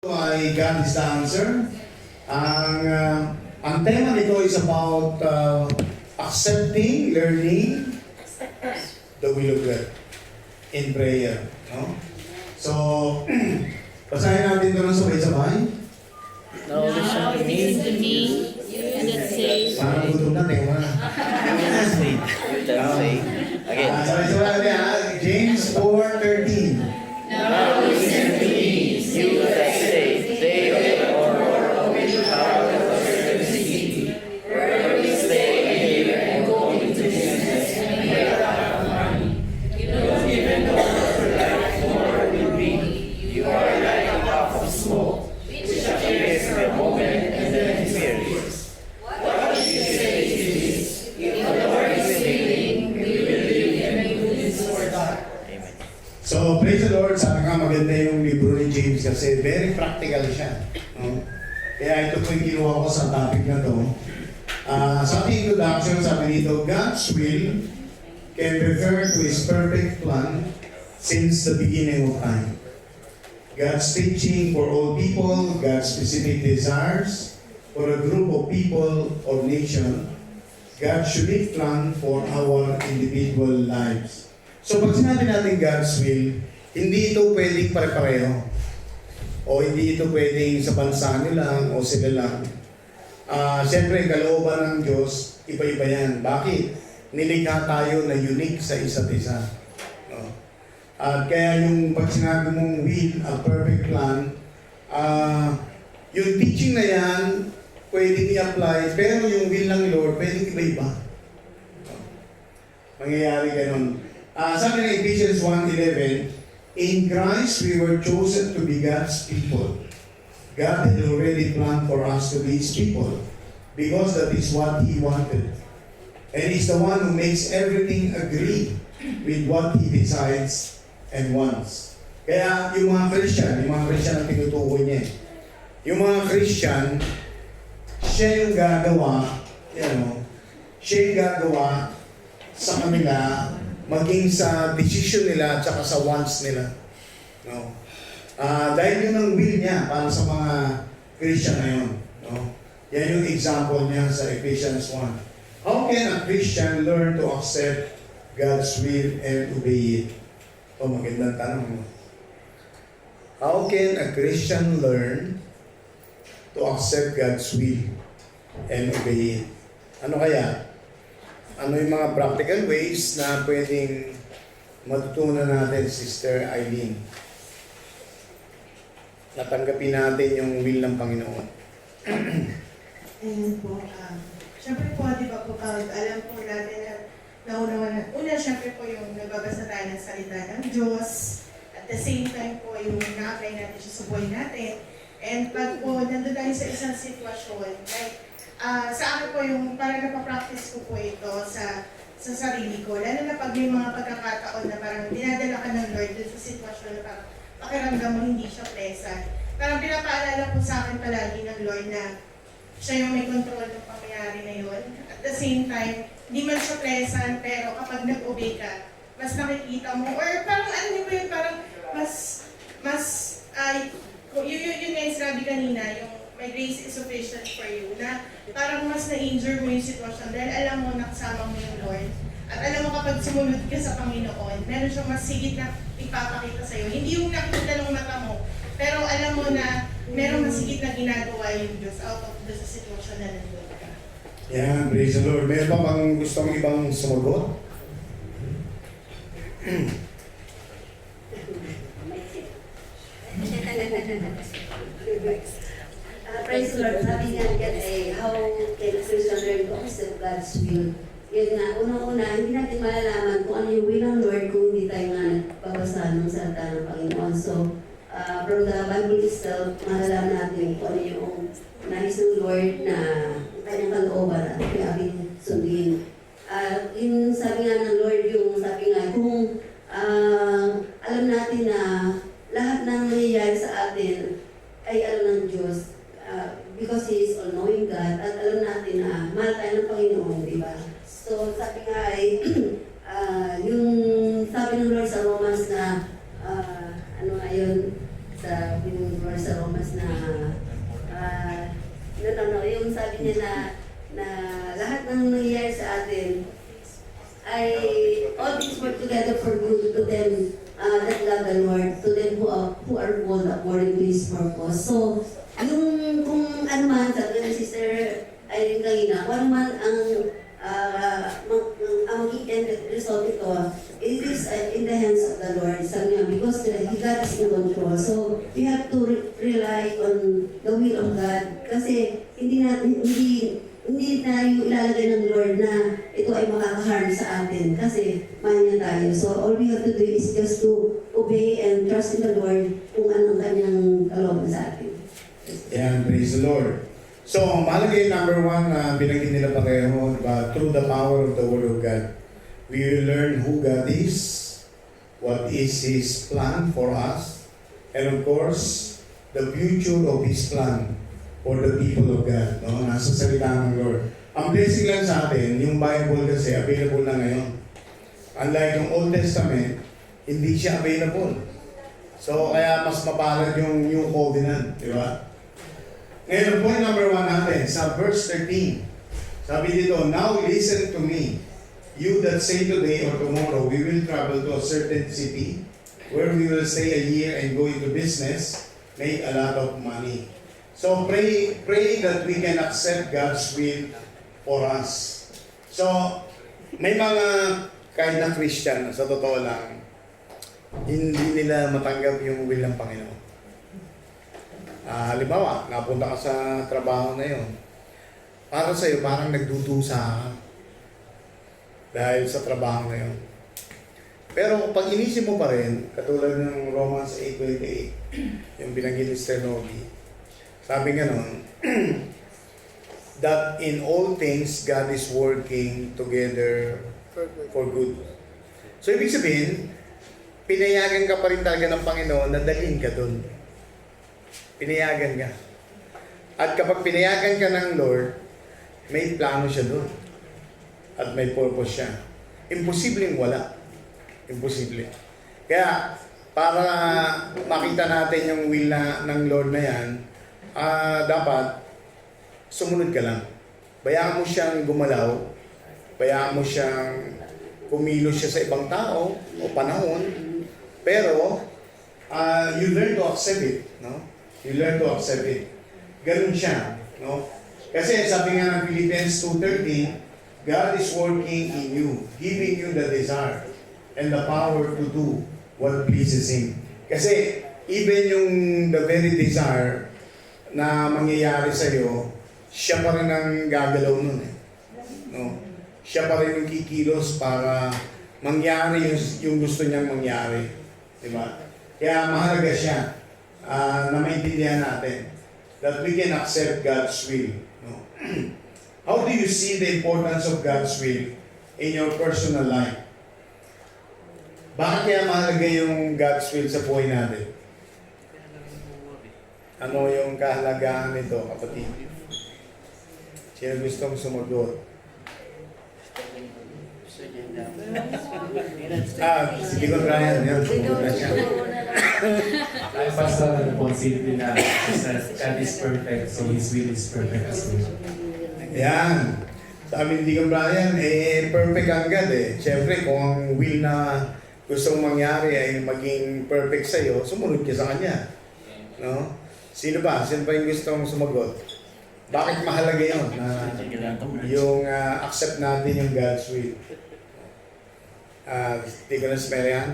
Ay God is the answer. Ang tema nito is about accepting, learning the will of God in prayer. No? So, basahin natin ito ng sabay-sabay. Now listen to me that says, Parang gutom na, teka na. Again. Sabay-sabay natin ha. James 4:13. Now listen to me, you that say, they or which power of electricity, where we stay here and go into business and make a lot of money. You don't even know what your life tomorrow will be. You are like a puff of smoke, which appears in a moment and then disappears. What you say is this: if the Lord is willing, we will live and we will restore that. Amen. So, praise the Lord. Sabi nga maganda yung libro ni James kasi very practical siya. No? Kaya ito po yung kinuha ko sa topic na to. Sa ating introduction, sabi dito, God's will can refer to His perfect plan since the beginning of time. God's teaching for all people, God's specific desires for a group of people or nation, God's unique plan for our individual lives. So pag sinabi natin God's will, hindi ito pwedeng pare-pareho. O hindi ito pwedeng sa bansa nila o sila lang. Siyempre, kalooban ng Diyos, iba-iba yan. Bakit? Nilikha tayo na unique sa isa't isa. No? At kaya yung pag sinabi mong will, a perfect plan, yung teaching na yan, pwedeng i-apply, pero yung will ng Lord, pwedeng iba-iba. Mangyayari ganun. Sabi ng Ephesians 1:11, in Christ we were chosen to be God's people. God had already planned for us to be His people because that is what He wanted. And He's the one who makes everything agree with what He decides and wants. Kaya yung mga Christian ang tinutukoy niya. Yung mga Christian, siya yung gagawa, siya yung gagawa sa kanila, maging sa decision nila at saka sa wants nila. No? Dahil yun ang will niya para sa mga Christian na yun. No? Yan yung example niya sa Ephesians 1. How can a Christian learn to accept God's will and obey it? Magandang tanong. No? How can a Christian learn to accept God's will and obey it? Ano kaya? Ano yung mga practical ways na pwedeng matutunan natin, Sister Eileen? Natanggapin natin yung will ng Panginoon. Ayun po. Siyempre po, di ba po, alam po natin na una, siyempre po yung nagbabasa tayo ng salita ng Diyos. At the same time po, yung na-apply natin siya sa buhay natin. And pag po, nandun tayo sa isang sitwasyon, like, sa akin po yung parang napapractice ko po ito sa sarili ko. Lalo na pag may mga pagkakataon na parang dinadala ka ng Lord dun sa sitwasyon na parang pakiramdam mo hindi siya pleasant. Parang pinapaalala po sa akin palagi ng Lord na siya yung may control ng pangyayari na yun. At the same time, hindi man siya pleasant, pero kapag nag-obey ka, mas nakikita mo, or parang ano niyo po yun, parang yun nga yung sinabi kanina, yung my grace is sufficient for you, na parang mas na-injure mo yung sitwasyon dahil alam mo na kasama mo yung Lord. At alam mo kapag sumunod ka sa Panginoon, meron siyang mas higit na ipapakita sa'yo. Hindi yung nakikita ng mata mo, pero alam mo na meron mas higit na ginagawa yung Diyos out of the sitwasyon na nandun ka. Yan, praise the Lord. Meron pa bang gusto mong ibang sumagot? Praise the Lord. Sabi nga how can a Christian learn to accept God's will? Yun nga, unang-una, hindi natin malalaman kung ano yung will ng Lord kung hindi tayo nga nagbabasa ng salita ng Panginoon. So, from the Bible itself, malalaman natin kung ano yung nais ng Lord na kanyang kalooban at kayabing sundin. Yung sabi nga ng Lord, yung sabi nga, kung alam natin na lahat ng nangyayari sa atin ay alam ng Diyos, because He is all-knowing God, at alam natin na mahal tayo ng Panginoon, di ba? So, sabi nga ay, yung sabi ng Lord sa Romans na, ano nga yun, sa Lord sa Romans Thomas na yung sabi niya na lahat ng nangyayari sa atin ay all things work together for good to them that love the Lord, to them who are called according to His purpose. So, yung kung ano man, sabi ng Sister Irene kanina, kung ano man ang magiging result ito, it is in the hands of the Lord. Sabi niya, because God is in control. So, we have to rely on the will of God. Kasi hindi na yung ilalagay ng Lord na ito ay makakaharm sa atin. Kasi mahal niya tayo. So, all we have to do is just to obey and trust in the Lord kung anong kanyang kalooban sa atin. Yan, praise the Lord. So, mahalaga yung number one na binanggit nila pa kayo, through the power of the Word of God, we will learn who God is, what is His plan for us, and of course, the future of His plan for the people of God. No? Nasa salita ng Lord. Ang blessing lang sa atin, yung Bible kasi available na ngayon. Unlike yung Old Testament, hindi siya available. So, kaya mas mapalad yung New Covenant, di ba? Ngayon, point number 1 natin, sa verse 13. Sabi dito, now listen to me, you that say today or tomorrow, we will travel to a certain city, where we will stay a year and go into business, make a lot of money. So pray that we can accept God's will for us. So, may mga kahit na Christian, sa totoo lang, hindi nila matanggap yung will ng Panginoon. Halimbawa, napunta ka sa trabaho na yun. Para sa'yo, parang nagdudusa ka dahil sa trabaho na yun. Pero pag inisip mo pa rin, katulad ng Romans 8:28, yung binanggit ni Stenobi, sabi nga nun, that in all things, God is working together for good. So, ibig sabihin, pinayagan ka pa rin talaga ng Panginoon na dalhin ka doon. Pinayagan ka. At kapag pinayagan ka ng Lord, may plano siya doon. At may purpose siya. Imposibleng wala. Imposible. Kaya, para makita natin yung will ng Lord na yan, dapat sumunod ka lang. Bayaan mo siyang gumalaw. Bayaan mo siyang kumilos siya sa ibang tao o panahon. Pero, you learn to accept it. No? You learn to accept it. Ganun siya. No? Kasi sabi nga ng Philippians 2:13, God is working in you, giving you the desire and the power to do what pleases Him. Kasi even yung the very desire na mangyayari sa iyo, siya pa rin ang gagalaw nun. No? Siya pa rin yung kikilos para mangyari yung gusto niyang mangyari. Diba? Kaya mahalaga siya na maintindihan natin that we can accept God's will. No? How do you see the importance of God's will in your personal life? Bakit kaya mahalaga yung God's will sa buhay natin? Ano yung kahalagahan nito, kapatid? Sino gustong sumagot? Sige ko Ryan, yan. Sumagot na siya. Ay, basta consider na God is perfect, so His will is perfect as well. Yan. Sabi ni Deacon Brian, perfect ang God eh. Siyempre, kung ang will na gusto mong mangyari ay maging perfect sa'yo, sumunod ka sa Kanya. No? Sino ba? Sino ba yung gustong sumagot? Bakit mahalaga yun? Na yung accept natin yung God's will. Deacon Merian?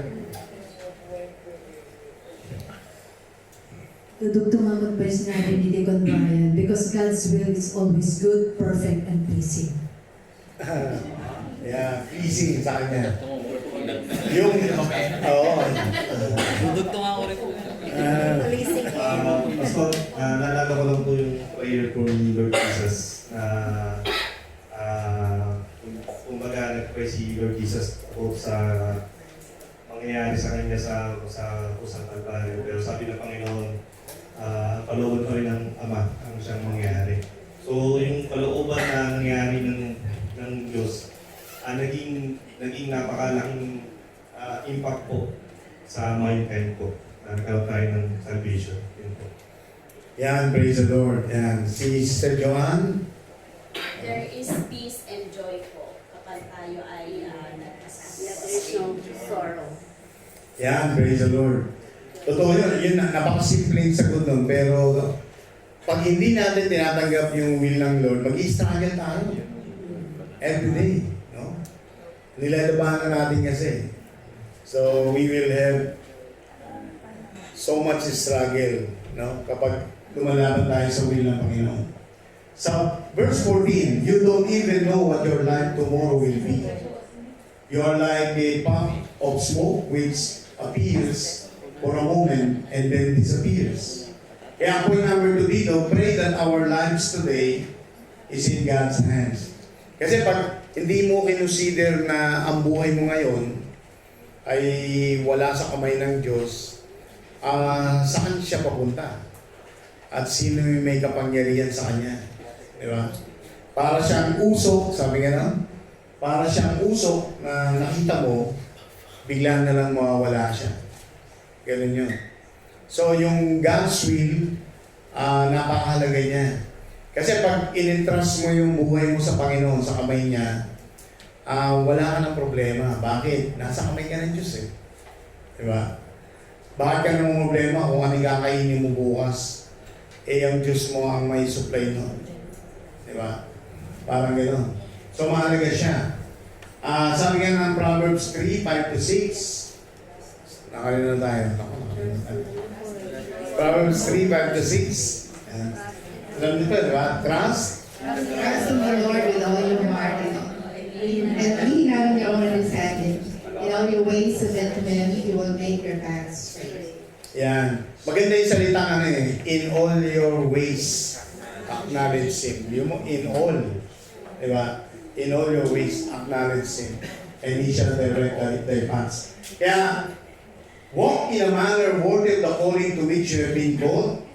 Dudugtong ang mag-verse natin ni Deacon Brian, because God's will is always good, perfect, and pleasing. Yeah, pleasing sa Kanya. Yung, oo. Dudugtong ako rin. Pastor, naalala ko lang po yung prayer ko ni Lord Jesus na kumbaga nag-pray si Lord Jesus about sa mangyayari sa kanya sa kusang Kalbaryo. Pero sabi ng Panginoon, ang kalooban ko rin ng Ama ang siyang mangyayari. So yung kalooban na nangyayari ng Diyos, naging napakalaking impact po sa mankind po. Nagkaroon tayo ng salvation. Yun po. Yan, praise the Lord. Yan, si Sister Joanne. There is peace and joy po kapag tayo ay nagkasama. There is no sorrow. Yan, praise the Lord. Totoo yun, napakasimpleng sagot nun, pero pag hindi natin tinatanggap yung will ng Lord, mag-i-struggle tayo. Every day, no? Nilalabanan natin kasi. So, we will have so much struggle, no? Kapag lumalaban tayo sa will ng Panginoon. Sa verse 14, you don't even know what your life tomorrow will be. You are like a puff of smoke which appears for a moment and then disappears. Kaya point number 2 dito, pray that our lives today is in God's hands. Kasi pag hindi mo kinonsider na ang buhay mo ngayon ay wala sa kamay ng Diyos, saan siya papunta? At sino yung may kapangyarihan sa Kanya? Di ba? Para siyang usok, sabi nga na, para siyang usok na nakita mo, bigla na lang mawawala siya. Ganun yun. So, yung God's will, napakahalaga niya. Kasi pag in-entrust mo yung buhay mo sa Panginoon, sa kamay niya, wala ka ng problema. Bakit? Nasa kamay ka ng Diyos eh. Diba? Bakit ka ng problema kung anong kakainin mo bukas? Eh, ang Diyos mo ang may supply nun. Diba? Parang gano'n. So, mahalaga siya. Sabi nga ng Proverbs 3, 5-6, nakalina na tayo. Proverbs 3, 5-6. Alam niyo pa, di ba? Trust. Trust in the Lord with all your heart and lean not on your own understanding. In all your ways submit to Him, He will make your paths straight. Yan. Maganda yung salita ano eh. In all your ways, acknowledge Him. Yung in all. Di ba? In all your ways, acknowledge Him. And He shall direct thy paths. Kaya, walk in a manner worthy of the calling to which you have been called.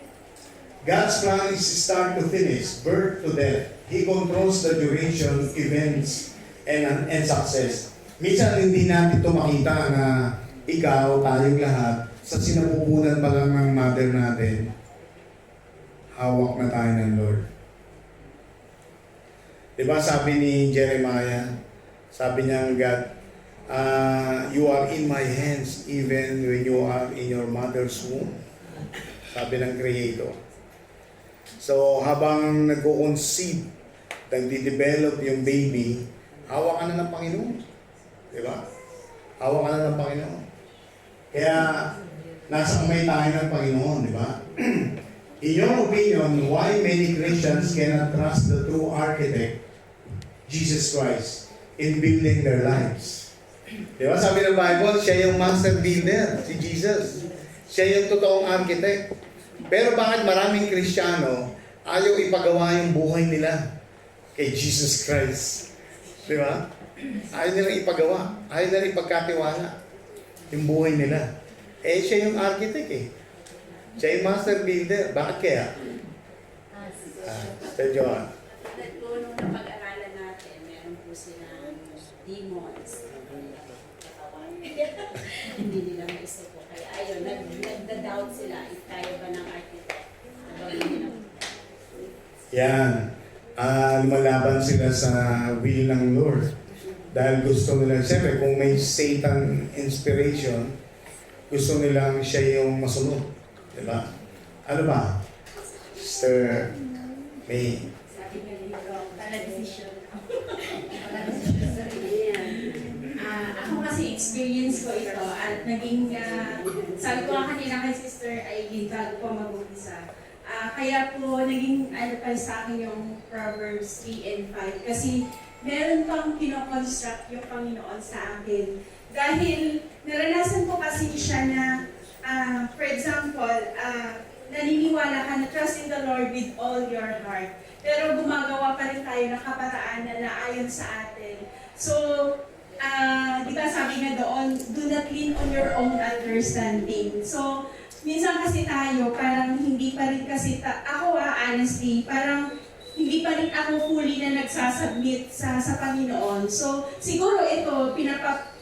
God's plan is start to finish, birth to death. He controls the duration, events, and success. Minsan hindi natin ito makita na ikaw, tayong lahat, sa sinapupunan pa lang ng mother natin, hawak na tayo ng Lord. Diba sabi ni Jeremiah, sabi niya God, you are in my hands even when you are in your mother's womb. Sabi ng Creator. So habang nag-conceive, nagde-develop yung baby, hawak ka na ng Panginoon. Diba? Hawak ka na ng Panginoon. Kaya nasa kamay tayo ng Panginoon, di ba? In your opinion, why many Christians cannot trust the true architect, Jesus Christ, in building their lives? Di ba? Sabi ng Bible, siya yung master builder, si Jesus. Siya yung totoong architect. Pero bakit maraming Kristiyano ayaw ipagawa yung buhay nila kay Jesus Christ? Di ba? Ayaw nilang ipagawa. Ayaw nilang ipagkatiwala yung buhay nila. Eh, siya yung architect eh. Siya yung master builder. Bakit kaya? Sir John. Kung nung napag-aralan natin, meron po silang demons. Hindi nila maisip po. Kaya ayun, nagda-doubt sila if kaya ba ng architect. Yan. Lumalaban sila sa will ng Lord. Dahil gusto nila, siyempre kung may Satan inspiration, gusto nilang siya yung masunod. Diba? Ano ba? Sister May. Sabi nga nito, para decision. Ako kasi experience ko ito at naging, sabi ko nga kanina kay sister ay bago po mag-umpisa. Kaya po naging pa sa akin yung Proverbs 3 and 5 kasi meron pang kinoconstruct yung Panginoon sa akin. Dahil naranasan ko kasi siya na, for example, naniniwala ka na trust in the Lord with all your heart. Pero gumagawa pa rin tayo ng kaparaanan na ayon sa atin. So, di ba sabi nga doon, do not lean on your own understanding. So, minsan kasi tayo, parang hindi pa rin kasi, honestly, parang hindi pa rin ako fully na nagsasubmit sa Panginoon. So, siguro ito,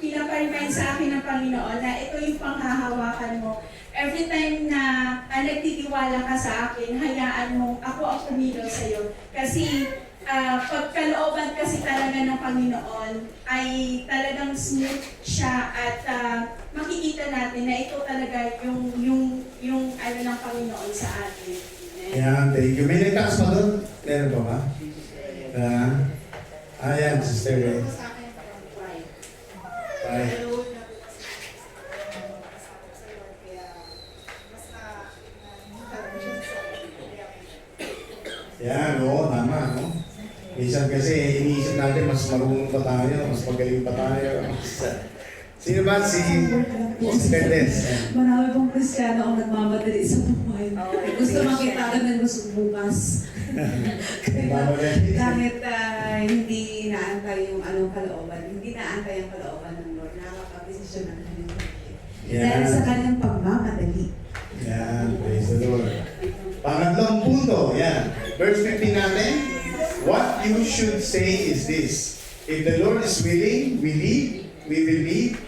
pinapa-remind sa akin ng Panginoon na ito yung panghahawakan mo. Every time na nagtitiwala ka sa akin, hayaan mo, ako ang kumilos sa'yo. Kasi pagkalooban kasi talaga ng Panginoon ay talagang smooth siya at makikita natin na ito talaga yung ano ng Panginoon sa atin. Yan, thank you. May nagtaas pa doon? Meron pa ba? Ayan, Sister Ray. Sa akin, pride. Bye. Yan, oo, tama, no? Minsan kasi iniisip natin mas marunong pa tayo, mas magaling pa tayo. Sino ba? Si Sister Des. Marami pong Kristiyano ang nagmamadali sa buhay. Gusto makita ka ng gusto bukas. Mamadali. Kahit hindi naantay yung anong kalooban, hindi naantay ang kalooban ng Lord, nakakapag-desisyon ng kanyang buhay. Dahil sa kanyang pagmamadali. Yan, praise the Lord. Pangatlong punto, yan. Verse 15 natin. What you should say is this. If the Lord is willing, we will lead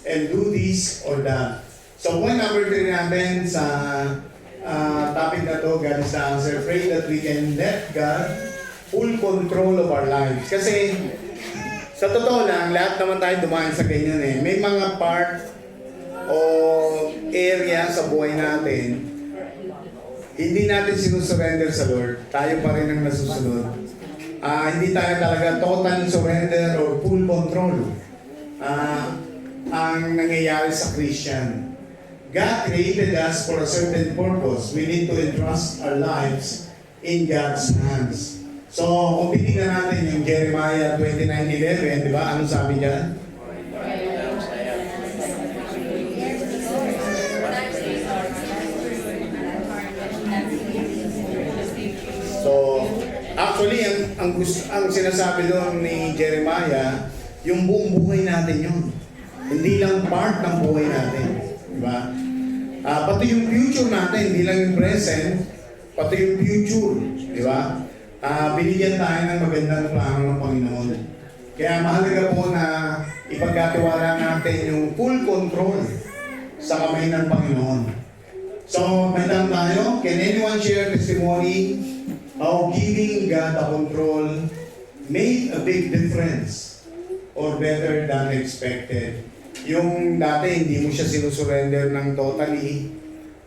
and do this or that. So point number 3 natin sa topic na to, God is the answer. Pray that we can let God full control of our lives. Kasi sa totoo lang, lahat naman tayo dumaan sa ganyan eh. May mga part o area sa buhay natin, hindi natin sinusurrender sa Lord. Tayo pa rin ang nasusunod. Hindi tayo talaga total surrender or full control ang nangyayari sa Christian. God created us for a certain purpose. We need to entrust our lives in God's hands. So, kung titignan natin yung Jeremiah 29:11, di ba? Anong sabi diyan? So, actually, ang sinasabi doon ni Jeremiah, yung buong buhay natin yun. Hindi lang part ng buhay natin. Diba? Pati yung future natin, hindi lang yung present, pati yung future. Diba? Binigyan tayo ng magandang plano ng Panginoon. Kaya mahalaga po na ipagkatiwala natin yung full control sa kamay ng Panginoon. So, may tanong tayo, can anyone share testimony how giving God the control made a big difference or better than expected? Yung dati hindi mo siya sinusurrender ng totally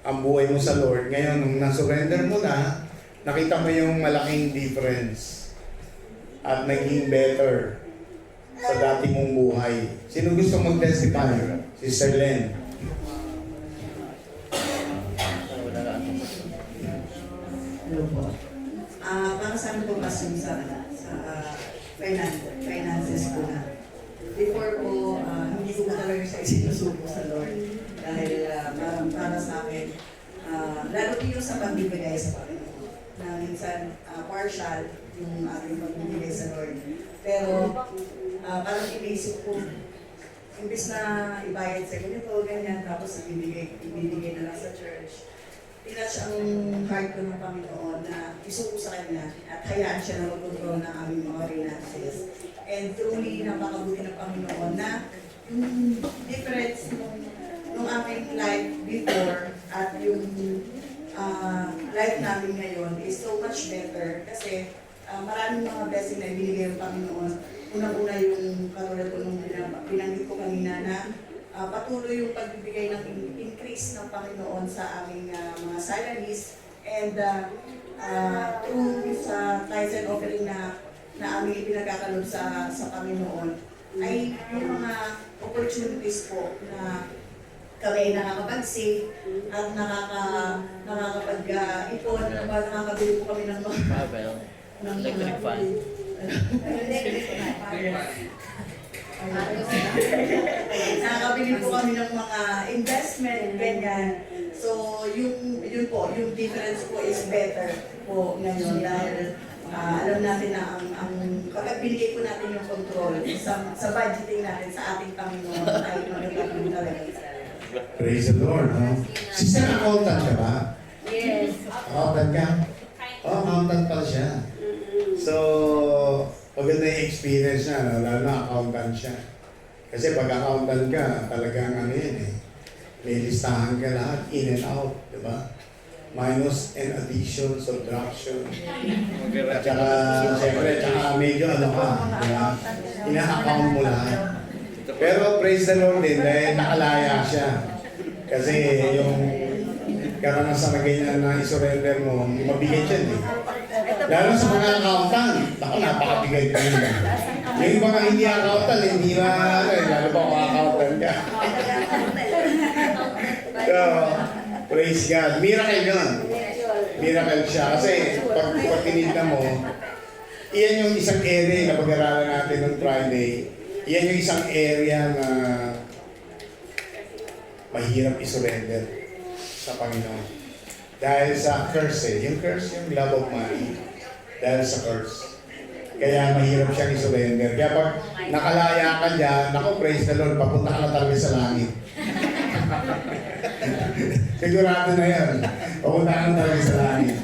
ang buhay mo sa Lord. Ngayon, nung nasurrender mo na, nakita mo yung malaking difference at naging better sa dati mong buhay. Sino gusto mag-testify? Sister Len. Hello po. Para sa amin po kasi sa finances ko na. Before po, hindi ko talaga siya sinusuko sa Lord. Dahil parang para sa akin, lalo din yung sa pagbibigay sa Panginoon. Na minsan partial yung aking pagbibigay sa Lord. Pero parang inisip ko, imbis na ibayad sa ganito, ganyan, tapos ibibigay na lang sa church. Tinatch ang heart ko ng Panginoon na isuko sa Kanya at hayaan siya na mag-control ng aming mga finances. And truly, napakabuti ng Panginoon na yung difference nung aming life before at yung life namin ngayon is so much better kasi maraming mga blessing na ibinigay ng Panginoon. Unang-una yung katulad ko nung binanggit ko kanina na patuloy yung pagbibigay ng increase ng Panginoon sa aming mga salaries and through sa tithes and offering na aming ipinagkakaloob sa Panginoon ay yung mga opportunities po na kami nakakapag-save at nakakapag-ipon, nakakabili po kami ng mga Electric fan. Nakakabili po kami ng mga investment, ganyan. So, yun po, yung difference po is better po ngayon dahil alam natin na ang kapag binigay po natin yung control sa budgeting natin sa ating Panginoon ay magandang talaga. Praise the Lord. No? Sister, accountant ka ba? Yes. Accountant ka? Oh, accountant pala siya. experience niya, no? Lalo na accountant siya. Kasi pag accountant ka, talagang ano yun eh. May listahan ka lahat, in and out, di ba? Minus and addition, subtraction. At saka, siyempre, tsaka medyo ano ka, di ba? Ina-account mo lahat. Pero praise the Lord din, dahil nakalaya siya. Kasi yung karanasan na ganyan na isurrender mo, mabigat yan eh. Lalo sa mga accountant, ako napakabigay ko yun. Yung mga hindi accountant, hindi na, lalo pa kung accountant ka. So, praise God. Miracle yun. Miracle siya. Kasi pag tinignan mo, iyan yung isang area na pag-aralan natin ng Friday. Iyan yung isang area na mahirap isurrender sa Panginoon. Dahil sa curse eh. Yung curse, yung love of money. Dahil sa curse. Kaya mahirap siyang isurrender. Kaya pag nakalaya ka dyan, naku, praise the Lord, papunta ka na talaga sa langit. Sigurado na yan. Papunta ka na talaga sa langit.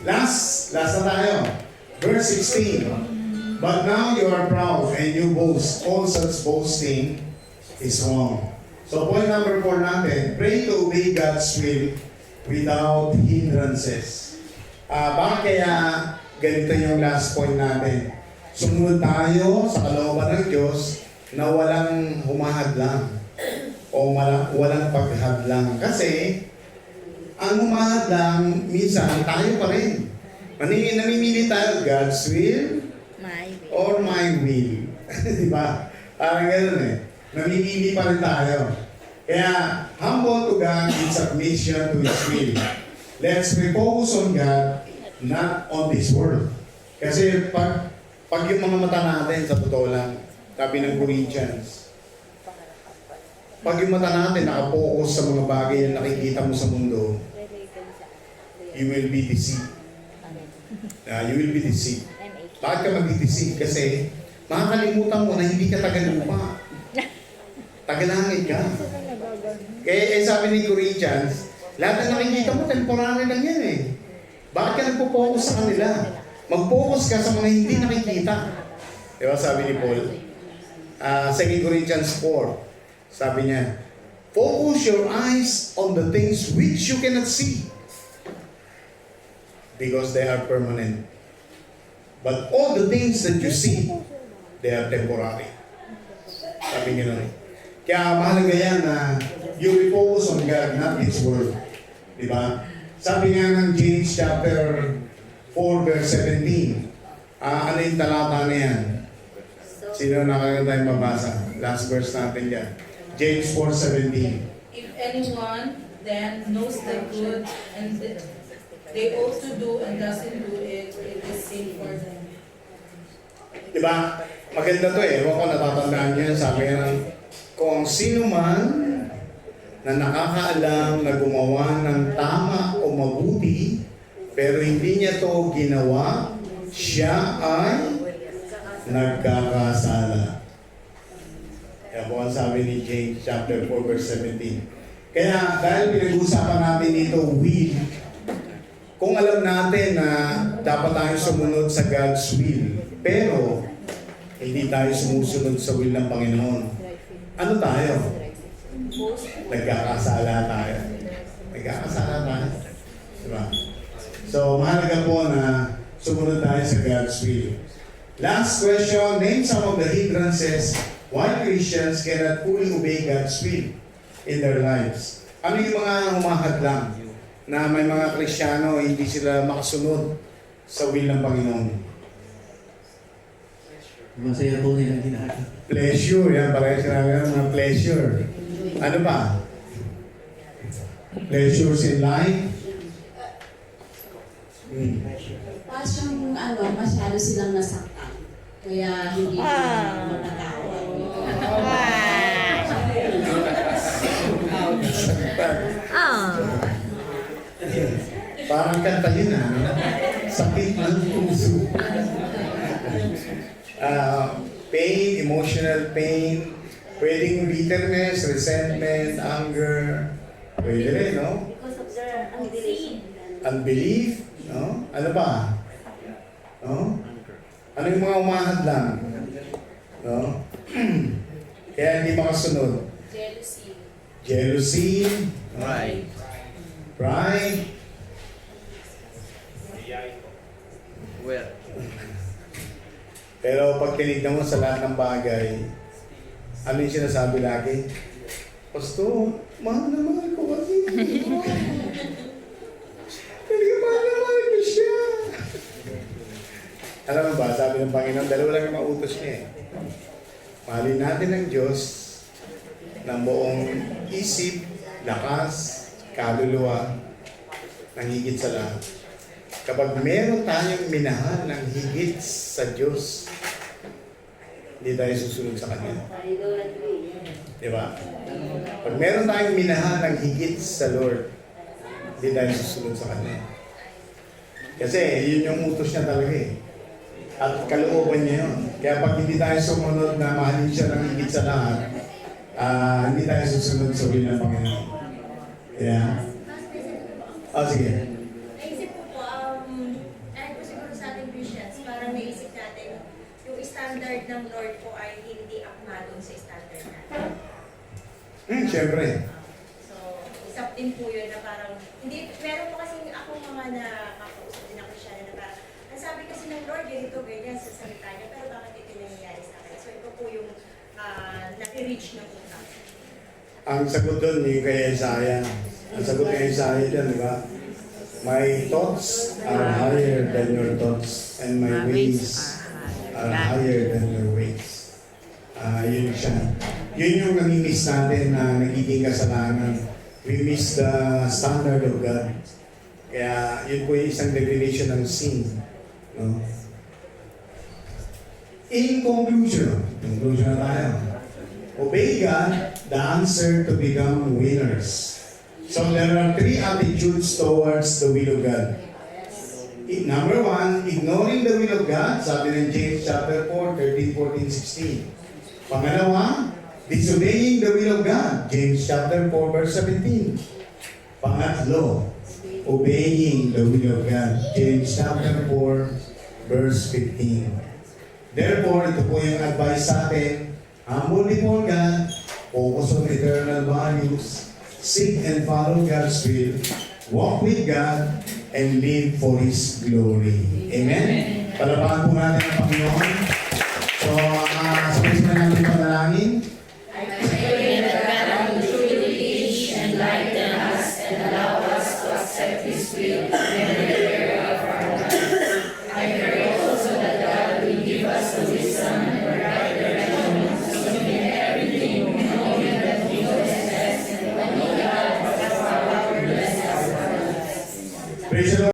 Last na tayo. Verse 16. But now you are proud and you boast. All such boasting is wrong. So point number 4 natin, pray to obey God's will without hindrances. Bakit kaya ganito yung last point natin? Sumunod tayo sa kalooban ng Diyos na walang humahadlang o walang paghadlang. Kasi ang humahadlang, minsan tayo pa rin. Namimili tayo, God's will or my will. Diba? Parang gano'n eh. Namimili pa rin tayo. Kaya, humble to God in submission to His will. Let's refocus on God, not on this world. Kasi pag yung mga mata natin, sa totoo lang, sabi ng Corinthians, pag yung mata natin nakapokus sa mga bagay na nakikita mo sa mundo, you will be deceived. You will be deceived. Bakit ka mag-deceive? Kasi makakalimutan mo na hindi ka taga-lupa. Tagalangit ka. Kaya sabi ni Corinthians, lahat na nakikita mo, temporary lang yan eh. Bakit ka nagpo-focus sa kanila? Mag-focus ka sa mga hindi nakikita. Diba sabi ni Paul? 2 Corinthians 4, sabi niya, focus your eyes on the things which you cannot see because they are permanent. But all the things that you see, they are temporary. Sabi niya nun. Kaya mahalaga yan na you refocus on God, not His Word. Diba? Sabi nga ng James chapter 4 verse 17. Ano yung talata na yan? Sino nakakita tayong mabasa? Last verse natin yan. James 4:17. If anyone then knows the good and they ought to do and doesn't do it, it is sin for them. Diba? Maganda to eh. Ewan ko natatandaan niyo. Sabi nga ng, kung sino man na nakakaalam na gumawa ng tama o mabuti, pero hindi niya to ginawa, siya ay nagkakasala. Kaya po ang sabi ni James chapter 4 verse 17. Kaya dahil pinag-uusapan natin dito will, kung alam natin na dapat tayo sumunod sa God's will, pero hindi tayo sumusunod sa will ng Panginoon, ano tayo? Nagkakasala tayo. Nagkakasala tayo. Diba? So, mahalaga po na sumunod tayo sa God's will. Last question, name some of the hindrances why Christians cannot fully obey God's will in their lives. Ano yung mga humahadlang na may mga Kristiyano hindi sila makasunod sa will ng Panginoon? Masaya po nilang ginagawa. Pleasure, yan parang sinabi ng mga pleasure. Ano ba? Pleasures in life? Pasyong masyado silang nasaktan. Kaya hindi matatawa. Parang kanta yun sakit ng puso. Pain, emotional pain, pwedeng bitterness, resentment, anger, pwede rin, no? Because of their unbelief. Unbelief, no? Ano ba? No? Ano yung mga umahad lang? No? Kaya hindi makasunod. Jealousy. Jealousy, Right. pride, Well, pero pag tinignan mo sa lahat ng bagay, ano yung sinasabi lagi? Pastor, mahal na mahal ko kasi. Talaga mahal na mahal ko siya. Alam mo ba, sabi ng Panginoon, dalawa lang ang mautos niya eh. Mahalin natin ang Diyos ng buong isip, lakas, kaluluwa, ng higit sa lahat. Kapag meron tayong minahal ng higit sa Diyos, hindi tayo susunod sa Kanya. Di ba? Pag meron tayong minahal ng higit sa Lord, hindi tayo susunod sa Kanya. Kasi yun yung utos niya talaga eh. At kalooban niya yun. Kaya pag hindi tayo sumunod na mahalin siya ng higit sa lahat, hindi tayo susunod sa will ng Panginoon. Kaya, sige. Naisip ko po, dahil po siguro sa ating Christians, parang naisip natin, yung standard ng Lord po ay hindi akma dun sa standard natin. Siyempre. So, isa din po yun na parang, hindi, meron po kasi akong mga nakakausap din na Christian na parang, ang sabi kasi ng Lord, ganito, ganyan sa salita niya, pero bakit ito nangyayari sa akin? So, ito po yung nati-reach na punta. Ang sagot doon yung kay Isaiah. Ang sagot kay Isaiah dyan, di ba? My thoughts are higher than your thoughts and my ways are higher than your ways. Yun siya. Yun yung nami-miss natin na nagiging kasalanan. We miss the standard of God. Kaya yun po yung isang definition ng sin. No? In conclusion na tayo. Obey God, the answer to become winners. So there are three attitudes towards the will of God. Number one, ignoring the will of God, sabi ng James chapter 4, 13, 14, 16. Pangalawa, disobeying the will of God, James chapter 4, verse 17. Pangatlo, obeying the will of God, James chapter 4, verse 15. Therefore, ito po yung advice sa atin, humble before God, focus on eternal values, seek and follow God's will, walk with God, and live for His glory. Amen? Palapakan po natin ang Panginoon. So, sabay-sabay natin panalangin. I pray that God will truly teach, enlighten us, and allow us to accept His will in every area of our lives. I pray also that God will give us the wisdom and the right direction to submit everything, knowing that He knows best and only God has power to bless us. Praise the Lord.